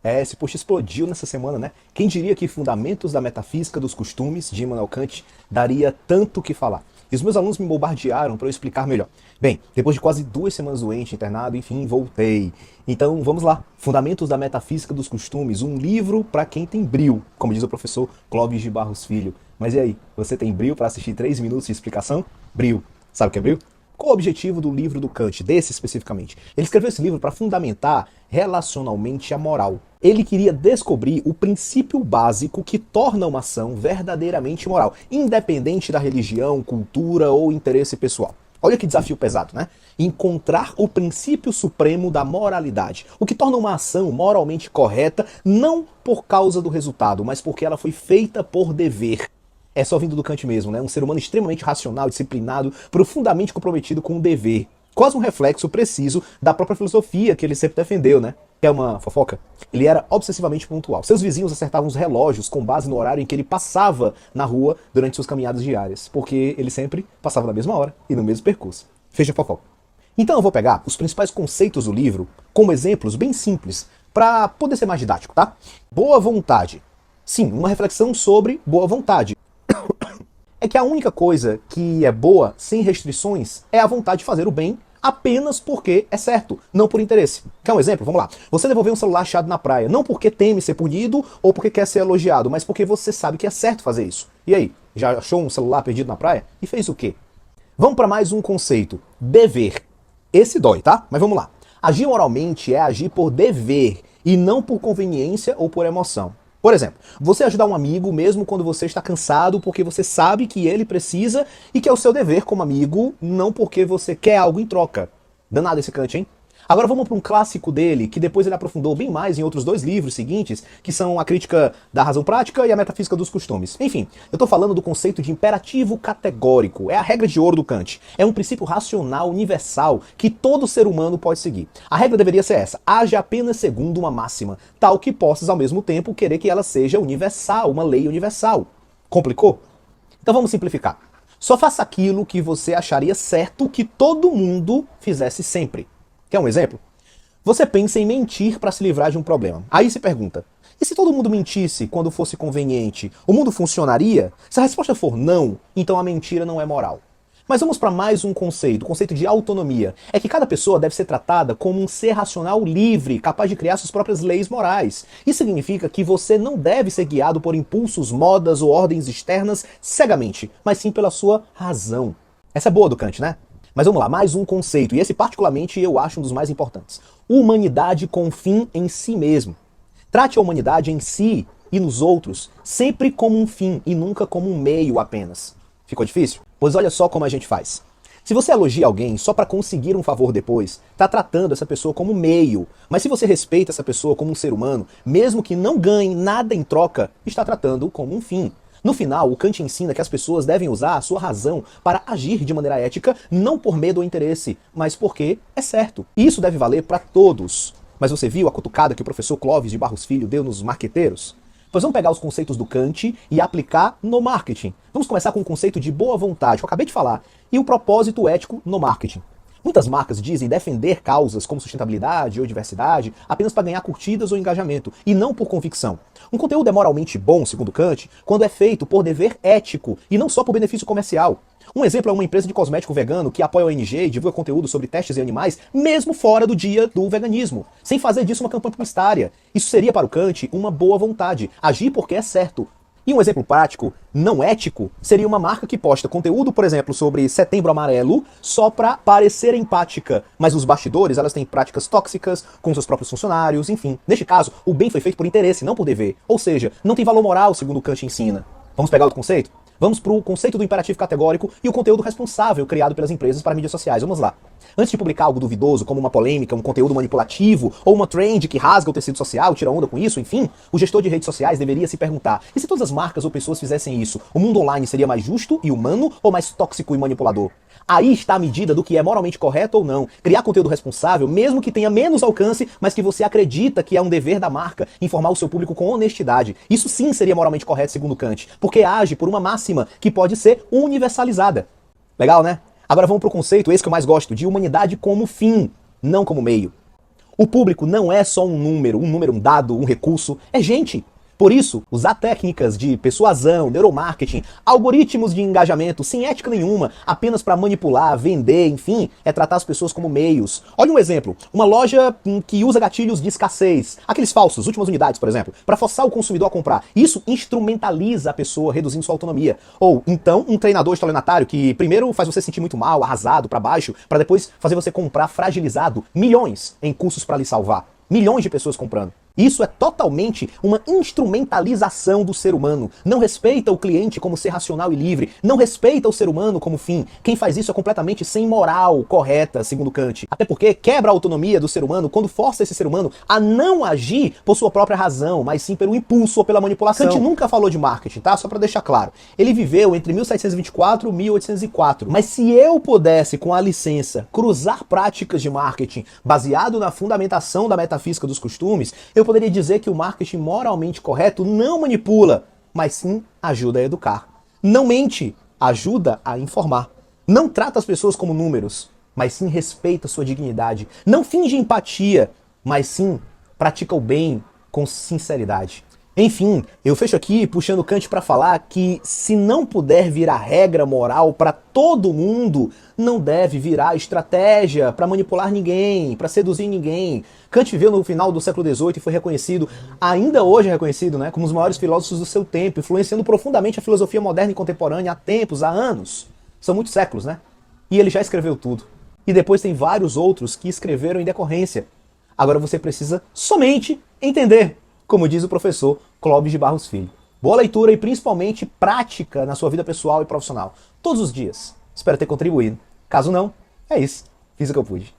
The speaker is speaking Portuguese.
Esse post explodiu nessa semana, né? Quem diria que Fundamentos da Metafísica dos Costumes, de Immanuel Kant, daria tanto o que falar? E os meus alunos me bombardearam para eu explicar melhor. Bem, depois de quase 2 semanas doente, internado, enfim, voltei. Então, vamos lá. Fundamentos da Metafísica dos Costumes, um livro para quem tem bril, como diz o professor Clóvis de Barros Filho. Mas e aí, você tem bril para assistir 3 minutos de explicação? Bril. Sabe o que é bril? Qual o objetivo do livro do Kant, desse especificamente? Ele escreveu esse livro para fundamentar relacionalmente a moral. Ele queria descobrir o princípio básico que torna uma ação verdadeiramente moral, independente da religião, cultura ou interesse pessoal. Olha que desafio pesado, né? Encontrar o princípio supremo da moralidade, o que torna uma ação moralmente correta não por causa do resultado, mas porque ela foi feita por dever. É só vindo do Kant mesmo, né? Um ser humano extremamente racional, disciplinado, profundamente comprometido com o dever. Quase um reflexo preciso da própria filosofia que ele sempre defendeu, né? Quer uma fofoca? Ele era obsessivamente pontual. Seus vizinhos acertavam os relógios com base no horário em que ele passava na rua durante suas caminhadas diárias, porque ele sempre passava na mesma hora e no mesmo percurso. Fecha a fofoca. Então eu vou pegar os principais conceitos do livro como exemplos bem simples, para poder ser mais didático, tá? Boa vontade. Sim, uma reflexão sobre boa vontade. É que a única coisa que é boa, sem restrições, é a vontade de fazer o bem apenas porque é certo, não por interesse. Quer um exemplo? Vamos lá. Você devolveu um celular achado na praia, não porque teme ser punido ou porque quer ser elogiado, mas porque você sabe que é certo fazer isso. E aí, já achou um celular perdido na praia? E fez o quê? Vamos para mais um conceito. Dever. Esse dói, tá? Mas vamos lá. Agir moralmente é agir por dever e não por conveniência ou por emoção. Por exemplo, você ajudar um amigo mesmo quando você está cansado porque você sabe que ele precisa e que é o seu dever como amigo, não porque você quer algo em troca. Danado esse Kant, hein? Agora vamos para um clássico dele, que depois ele aprofundou bem mais em outros 2 livros seguintes, que são a Crítica da Razão Prática e a Metafísica dos Costumes. Enfim, eu estou falando do conceito de imperativo categórico. É a regra de ouro do Kant. É um princípio racional universal que todo ser humano pode seguir. A regra deveria ser essa: age apenas segundo uma máxima, tal que possas ao mesmo tempo querer que ela seja universal, uma lei universal. Complicou? Então vamos simplificar. Só faça aquilo que você acharia certo que todo mundo fizesse sempre. Quer um exemplo? Você pensa em mentir para se livrar de um problema. Aí se pergunta, e se todo mundo mentisse quando fosse conveniente, o mundo funcionaria? Se a resposta for não, então a mentira não é moral. Mas vamos para mais um conceito, o conceito de autonomia. É que cada pessoa deve ser tratada como um ser racional livre, capaz de criar suas próprias leis morais. Isso significa que você não deve ser guiado por impulsos, modas ou ordens externas cegamente, mas sim pela sua razão. Essa é boa do Kant, né? Mas vamos lá, mais um conceito, e esse particularmente eu acho um dos mais importantes. Humanidade com fim em si mesmo. Trate a humanidade em si e nos outros sempre como um fim e nunca como um meio apenas. Ficou difícil? Pois olha só como a gente faz. Se você elogia alguém só para conseguir um favor depois, está tratando essa pessoa como meio. Mas se você respeita essa pessoa como um ser humano, mesmo que não ganhe nada em troca, está tratando como um fim. No final, o Kant ensina que as pessoas devem usar a sua razão para agir de maneira ética, não por medo ou interesse, mas porque é certo. E isso deve valer para todos. Mas você viu a cutucada que o professor Clóvis de Barros Filho deu nos marqueteiros? Pois vamos pegar os conceitos do Kant e aplicar no marketing. Vamos começar com o conceito de boa vontade, que eu acabei de falar, e o propósito ético no marketing. Muitas marcas dizem defender causas como sustentabilidade ou diversidade apenas para ganhar curtidas ou engajamento, e não por convicção. Um conteúdo é moralmente bom, segundo Kant, quando é feito por dever ético e não só por benefício comercial. Um exemplo é uma empresa de cosmético vegano que apoia a ONG e divulga conteúdo sobre testes em animais, mesmo fora do dia do veganismo, sem fazer disso uma campanha publicitária. Isso seria para o Kant uma boa vontade, agir porque é certo. E um exemplo prático, não ético, seria uma marca que posta conteúdo, por exemplo, sobre Setembro Amarelo, só para parecer empática, mas nos bastidores elas têm práticas tóxicas com seus próprios funcionários, enfim. Neste caso, o bem foi feito por interesse, não por dever. Ou seja, não tem valor moral, segundo Kant ensina. Vamos pegar outro conceito? Vamos para o conceito do imperativo categórico e o conteúdo responsável criado pelas empresas para mídias sociais. Vamos lá. Antes de publicar algo duvidoso, como uma polêmica, um conteúdo manipulativo, ou uma trend que rasga o tecido social, tira onda com isso, enfim, o gestor de redes sociais deveria se perguntar: e se todas as marcas ou pessoas fizessem isso, o mundo online seria mais justo e humano ou mais tóxico e manipulador? Aí está a medida do que é moralmente correto ou não. Criar conteúdo responsável, mesmo que tenha menos alcance, mas que você acredita que é um dever da marca, informar o seu público com honestidade. Isso sim seria moralmente correto, segundo Kant, porque age por uma máxima que pode ser universalizada. Legal, né? Agora vamos para o conceito, esse que eu mais gosto, de humanidade como fim, não como meio. O público não é só um número, um dado, um recurso, é gente. Por isso, usar técnicas de persuasão, neuromarketing, algoritmos de engajamento sem ética nenhuma, apenas para manipular, vender, enfim, é tratar as pessoas como meios. Olha um exemplo, uma loja que usa gatilhos de escassez, aqueles falsos, últimas unidades, por exemplo, para forçar o consumidor a comprar. Isso instrumentaliza a pessoa, reduzindo sua autonomia. Ou, então, um treinador estelionatário que primeiro faz você sentir muito mal, arrasado, para baixo, para depois fazer você comprar fragilizado milhões em cursos para lhe salvar. Milhões de pessoas comprando. Isso é totalmente uma instrumentalização do ser humano. Não respeita o cliente como ser racional e livre. Não respeita o ser humano como fim. Quem faz isso é completamente sem moral correta, segundo Kant. Até porque quebra a autonomia do ser humano quando força esse ser humano a não agir por sua própria razão, mas sim pelo impulso ou pela manipulação. Kant nunca falou de marketing, tá? Só pra deixar claro. Ele viveu entre 1724 e 1804. Mas se eu pudesse, com a licença, cruzar práticas de marketing baseado na fundamentação da metafísica dos costumes, eu poderia dizer que o marketing moralmente correto não manipula, mas sim ajuda a educar. Não mente, ajuda a informar. Não trata as pessoas como números, mas sim respeita sua dignidade. Não finge empatia, mas sim pratica o bem com sinceridade. Enfim, eu fecho aqui puxando Kant para falar que se não puder virar regra moral para todo mundo, não deve virar estratégia para manipular ninguém, para seduzir ninguém. Kant viveu no final do século XVIII e foi reconhecido, ainda hoje é reconhecido, né, como um dos maiores filósofos do seu tempo, influenciando profundamente a filosofia moderna e contemporânea há tempos, há anos. São muitos séculos, né? E ele já escreveu tudo. E depois tem vários outros que escreveram em decorrência. Agora você precisa somente entender, como diz o professor Clóvis de Barros Filho. Boa leitura e principalmente prática na sua vida pessoal e profissional. Todos os dias. Espero ter contribuído. Caso não, é isso. Fiz o que eu pude.